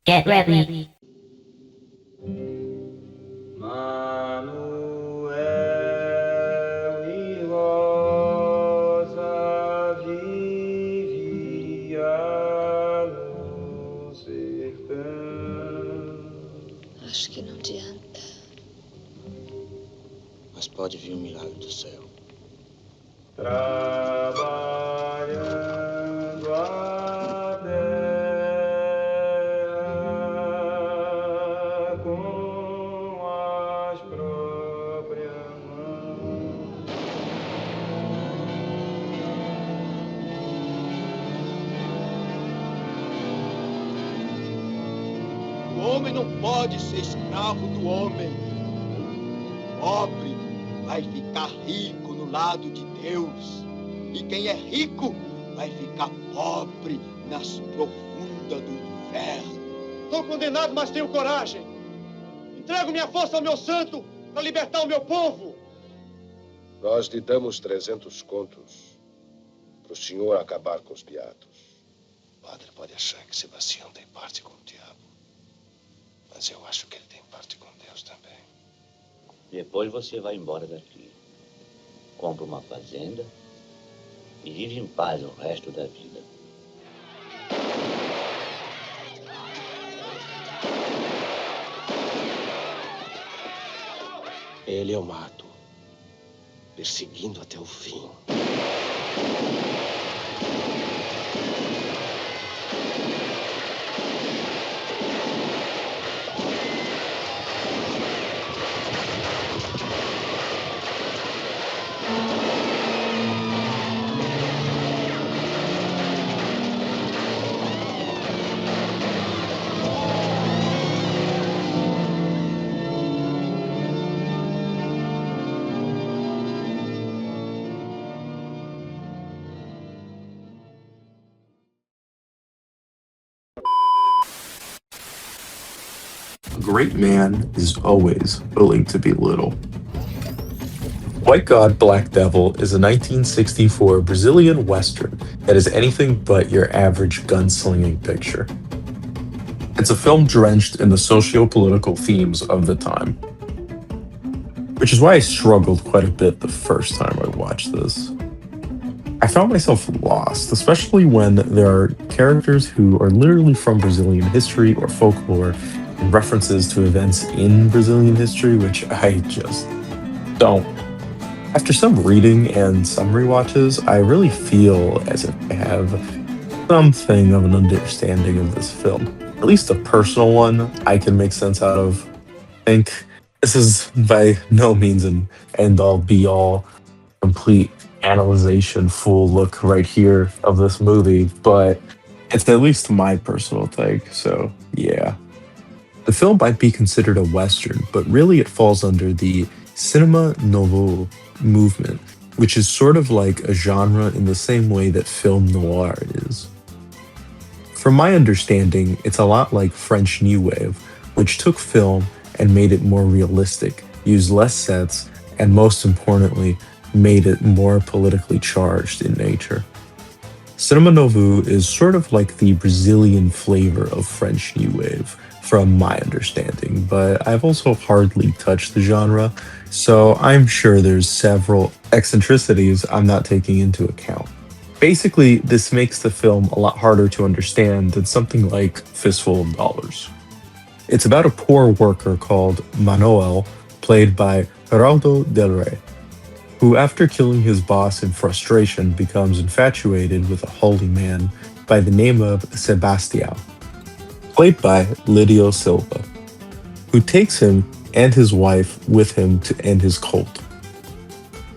Get ready. Manuel e Rosa vivia no sertão. Acho que não adianta. Mas pode vir um milagre do céu. Trabalhando a terra com as próprias mãos. O homem não pode ser escravo do homem. O pobre vai ficar rico no lado de Deus. E quem é rico vai ficar pobre nas profundas do inferno. Estou condenado, mas tenho coragem. Entrego minha força ao meu santo para libertar o meu povo. Nós lhe damos 300 contos para o senhor acabar com os beatos. O padre pode achar que Sebastião tem parte com o diabo. Mas eu acho que ele tem parte com Deus também. Depois você vai embora daqui. Compra uma fazenda e vive em paz o resto da vida. Ele eu mato, perseguindo até o fim. A great man is always willing to be little. White God, Black Devil is a 1964 Brazilian Western that is anything but your average gunslinging picture. It's a film drenched in the socio-political themes of the time, which is why I struggled quite a bit the first time I watched this. I found myself lost, especially when there are characters who are literally from Brazilian history or folklore and references to events in Brazilian history, which I just don't. After some reading and some rewatches, I really feel as if I have something of an understanding of this film. At least a personal one I can make sense out of. I think this is by no means an end all be all complete analyzation full look right here of this movie, but it's at least my personal take, so yeah. The film might be considered a Western, but really it falls under the cinema novo movement, which is sort of like a genre in the same way that film noir is. From my understanding, it's a lot like French New Wave, which took film and made it more realistic, used less sets, and most importantly, made it more politically charged in nature. Cinema Novo is sort of like the Brazilian flavor of French New Wave, from my understanding, but I've also hardly touched the genre, so I'm sure there's several eccentricities I'm not taking into account. Basically, this makes the film a lot harder to understand than something like Fistful of Dollars. It's about a poor worker called Manuel, played by Geraldo Del Rey, who, after killing his boss in frustration, becomes infatuated with a holy man by the name of Sebastião, played by Lydio Silva, who takes him and his wife with him to end his cult.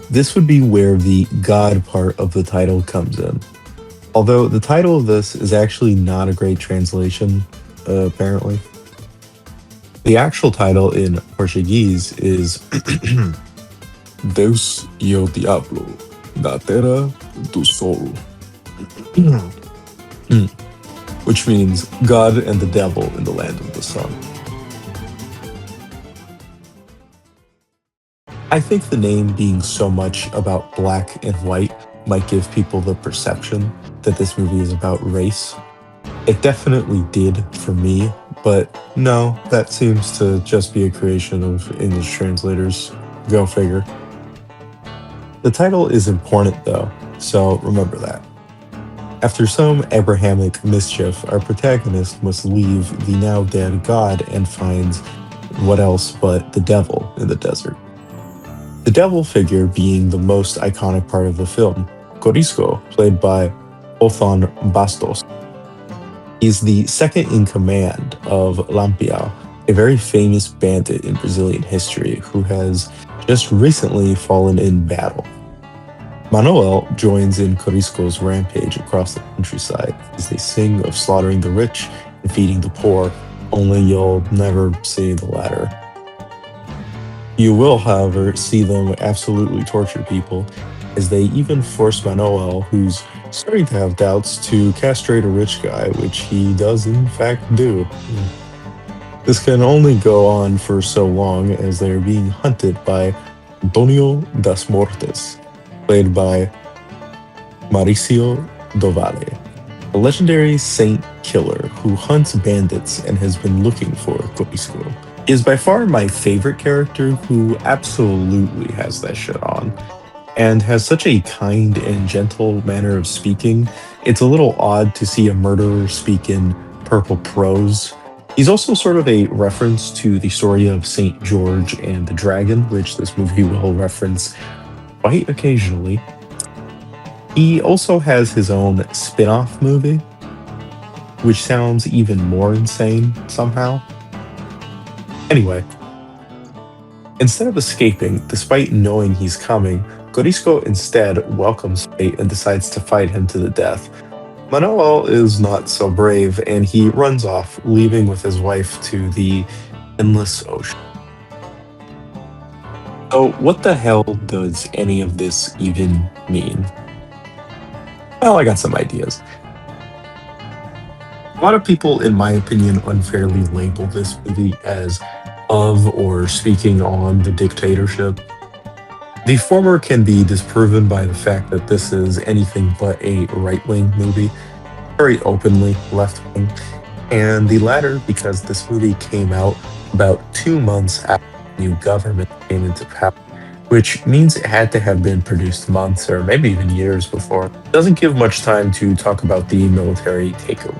This would be where the God part of the title comes in. Although the title of this is actually not a great translation, apparently. The actual title in Portuguese is Deus e o Diablo, da Terra do Sol. Which means God and the Devil in the Land of the Sun. I think the name being so much about black and white might give people the perception that this movie is about race. It definitely did for me, But no, that seems to just be a creation of English translators. Go figure. The title is important though, so remember that. After some Abrahamic mischief, our protagonist must leave the now dead god and finds what else but the devil in the desert. The devil figure being the most iconic part of the film, Corisco, played by Othon Bastos. He's the second in command of Lampião, a very famous bandit in Brazilian history who has just recently fallen in battle. Manuel joins in Corisco's rampage across the countryside as they sing of slaughtering the rich and feeding the poor, only you'll never see the latter. You will, however, see them absolutely torture people, as they even force Manuel, who's starting to have doubts, to castrate a rich guy, which he does in fact do. This can only go on for so long as they are being hunted by Antonio das Mortes, played by Mauricio do Valle, a legendary saint killer who hunts bandits and has been looking for Corisco. He is by far my favorite character who absolutely has that shit on, and has such a kind and gentle manner of speaking. It's a little odd to see a murderer speak in purple prose. He's also sort of a reference to the story of St. George and the Dragon, which this movie will reference quite occasionally. He also has his own spin-off movie, which sounds even more insane somehow. Anyway, instead of escaping, despite knowing he's coming, Corisco instead welcomes fate and decides to fight him to the death. Manuel is not so brave, and he runs off, leaving with his wife to the endless ocean. So what the hell does any of this even mean? Well, I got some ideas. A lot of people, in my opinion, unfairly label this movie as of or speaking on the dictatorship. The former can be disproven by the fact that this is anything but a right-wing movie, very openly left-wing, and the latter because this movie came out about 2 months after the new government came into power, which means it had to have been produced months or maybe even years before. It doesn't give much time to talk about the military takeover.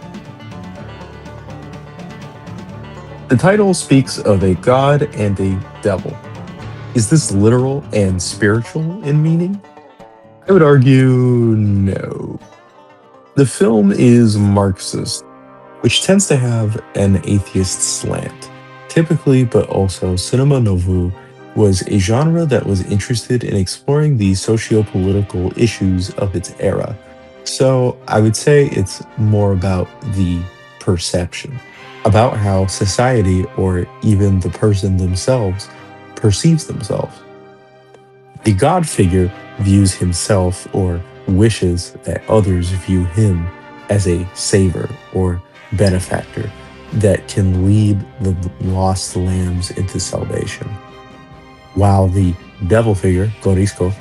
The title speaks of a god and a devil. Is this literal and spiritual in meaning? I would argue no. The film is Marxist, which tends to have an atheist slant. Typically, but also Cinema Novo was a genre that was interested in exploring the socio-political issues of its era. So I would say it's more about the perception, about how society, or even the person themselves, perceives themselves. The God figure views himself or wishes that others view him as a savior or benefactor that can lead the lost lambs into salvation. While the devil figure, Corisco,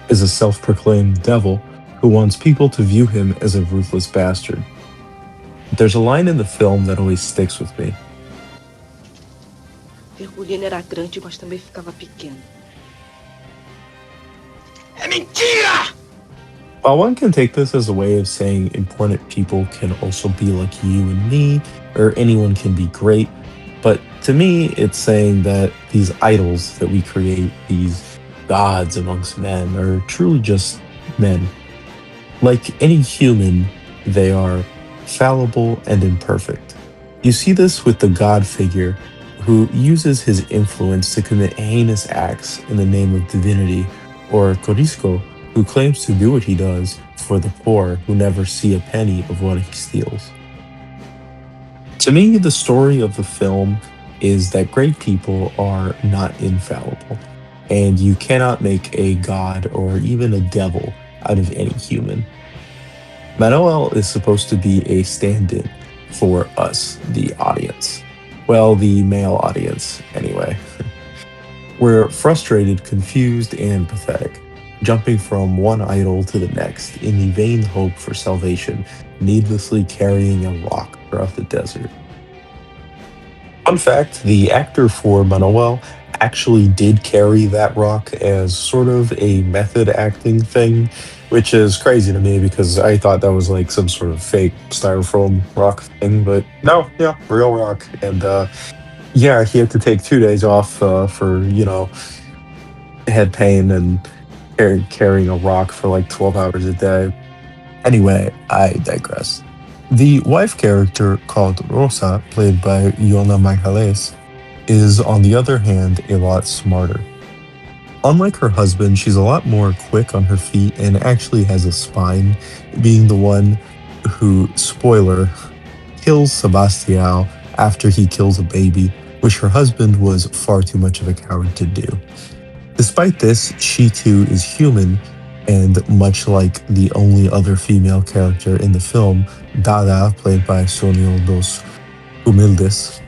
is a self-proclaimed devil who wants people to view him as a ruthless bastard. There's a line in the film that always sticks with me. Virgulino era grande, mas também ficava pequeno. É mentira! While one can take this as a way of saying important people can also be like you and me, or anyone can be great, but to me, it's saying that these idols that we create, these gods amongst men, are truly just men. Like any human, they are fallible and imperfect. You see this with the God figure, who uses his influence to commit heinous acts in the name of divinity, or Corisco, who claims to do what he does for the poor who never see a penny of what he steals. To me, the story of the film is that great people are not infallible, and you cannot make a god or even a devil out of any human. Manuel is supposed to be a stand-in for us, the audience. Well, the male audience, anyway. We're frustrated, confused, and pathetic, jumping from one idol to the next in the vain hope for salvation, needlessly carrying a rock throughout the desert. Fun fact, the actor for Manuel actually did carry that rock as sort of a method acting thing, which is crazy to me because I thought that was like some sort of fake styrofoam rock thing, but no, yeah, real rock. And yeah, he had to take 2 days off for, head pain and carrying a rock for like 12 hours a day. Anyway, I digress. The wife character, called Rosa, played by Iona Magalhães, is, on the other hand, a lot smarter. Unlike her husband, she's a lot more quick on her feet and actually has a spine, being the one who, spoiler, kills Sebastião after he kills a baby, which her husband was far too much of a coward to do. Despite this, she too is human, and much like the only other female character in the film, Dada, played by Sonia dos Humildes,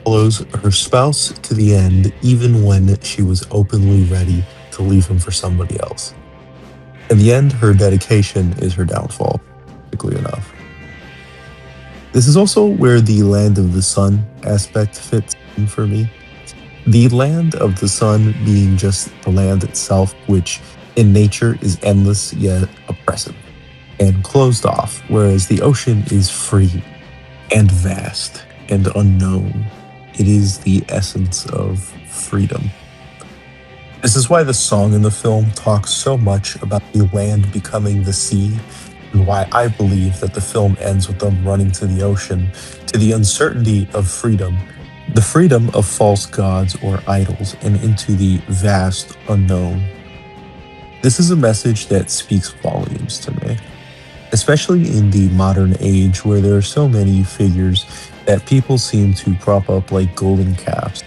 follows her spouse to the end even when she was openly ready to leave him for somebody else. In the end, her dedication is her downfall, quickly enough. This is also where the Land of the Sun aspect fits in for me. The Land of the Sun being just the land itself, which in nature is endless yet oppressive and closed off, whereas the ocean is free and vast and unknown. It is the essence of freedom. This is why the song in the film talks so much about the land becoming the sea, and why I believe that the film ends with them running to the ocean, to the uncertainty of freedom, the freedom of false gods or idols, and into the vast unknown. This is a message that speaks volumes to me, especially in the modern age where there are so many figures that people seem to prop up like golden calves.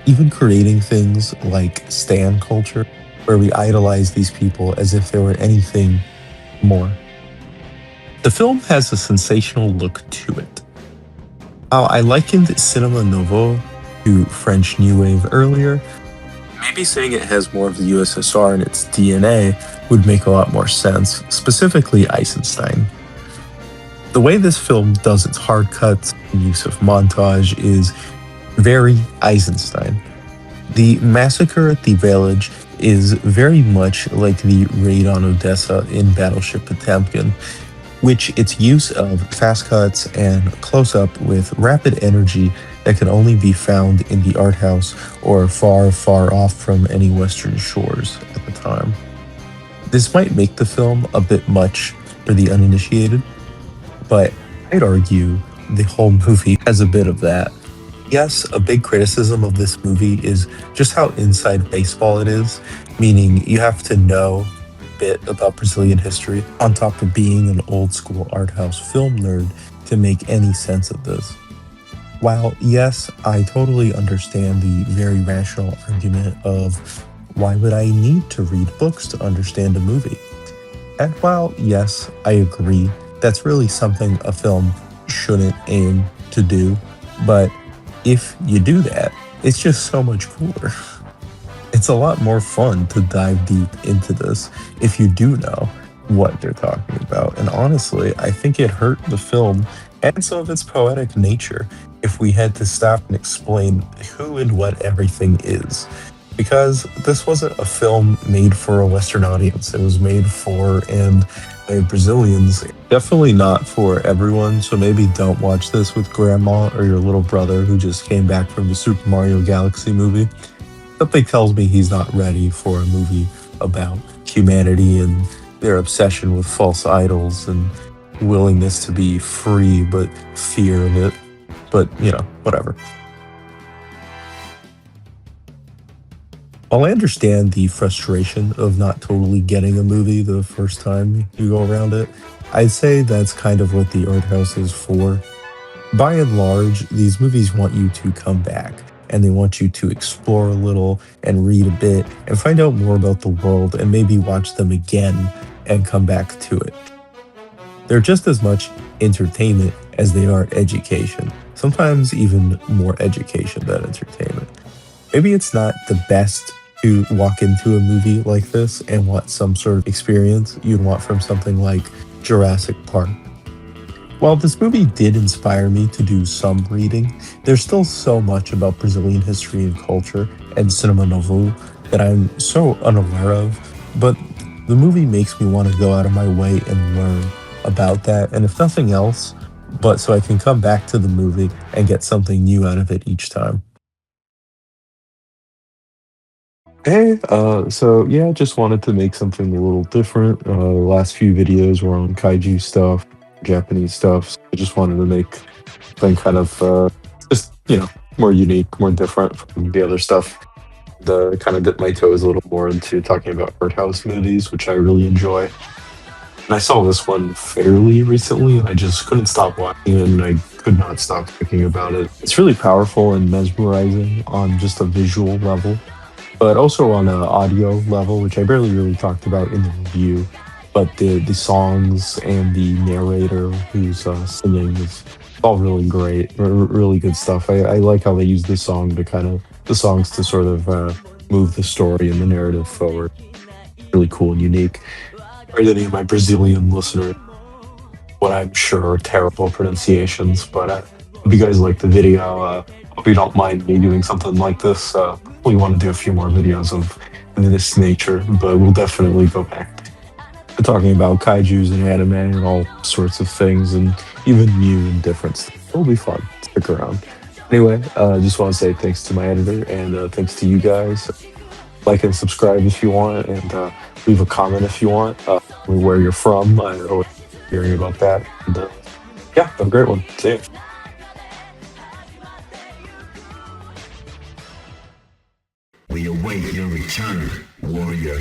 Even creating things like stan culture, where we idolize these people as if they were anything more. The film has a sensational look to it. How I likened Cinema Nouveau to French New Wave earlier, maybe saying it has more of the USSR in its DNA would make a lot more sense, specifically Eisenstein. The way this film does its hard cuts and use of montage is very Eisenstein. The massacre at the village is very much like the raid on Odessa in Battleship Potemkin, which its use of fast cuts and close-up with rapid energy that can only be found in the art house or far, far off from any Western shores at the time. This might make the film a bit much for the uninitiated, but I'd argue the whole movie has a bit of that. Yes, a big criticism of this movie is just how inside baseball it is, meaning you have to know a bit about Brazilian history on top of being an old school art house film nerd to make any sense of this. While yes, I totally understand the very rational argument of why would I need to read books to understand a movie? And while yes, I agree, that's really something a film shouldn't aim to do, but if you do that, it's just so much cooler. It's a lot more fun to dive deep into this if you do know what they're talking about. And honestly, I think it hurt the film and some of its poetic nature if we had to stop and explain who and what everything is. Because this wasn't a film made for a Western audience. It was made for and by Brazilians. Definitely not for everyone, so maybe don't watch this with grandma or your little brother who just came back from the Super Mario Galaxy movie. Something tells me he's not ready for a movie about humanity and their obsession with false idols and willingness to be free but fear of it. But, whatever. While I understand the frustration of not totally getting a movie the first time you go around it, I'd say that's kind of what the art house is for. By and large, these movies want you to come back, and they want you to explore a little and read a bit and find out more about the world and maybe watch them again and come back to it. They're just as much entertainment as they are education, sometimes even more education than entertainment. Maybe it's not the best to walk into a movie like this and want some sort of experience you'd want from something like Jurassic Park. While this movie did inspire me to do some reading, there's still so much about Brazilian history and culture and cinema novo that I'm so unaware of, but the movie makes me want to go out of my way and learn about that, and if nothing else, but so I can come back to the movie and get something new out of it each time. Hey, so yeah, just wanted to make something a little different. The last few videos were on kaiju stuff, Japanese stuff. So I just wanted to make something kind of just more unique, more different from the other stuff. The kind of dip my toes a little more into talking about art house movies, which I really enjoy. And I saw this one fairly recently, and I just couldn't stop watching it, and I could not stop thinking about it. It's really powerful and mesmerizing on just a visual level, but also on an audio level, which I barely really talked about in the review. But the songs and the narrator who's singing is all really great, really good stuff. I like how they use the songs to sort of move the story and the narrative forward. Really cool and unique. For any of my Brazilian listeners, what I'm sure are terrible pronunciations, but hope you guys like the video. Hope you don't mind me doing something like this. We want to do a few more videos of this nature, but we'll definitely go back to talking about kaijus and anime and all sorts of things, and even new and different stuff. It'll be fun. Stick around. Anyway, just want to say thanks to my editor, and thanks to you guys. Like and subscribe if you want, and leave a comment if you want, where you're from. I always hearing about that. And, yeah, have a great one. See ya. We await your return, warrior.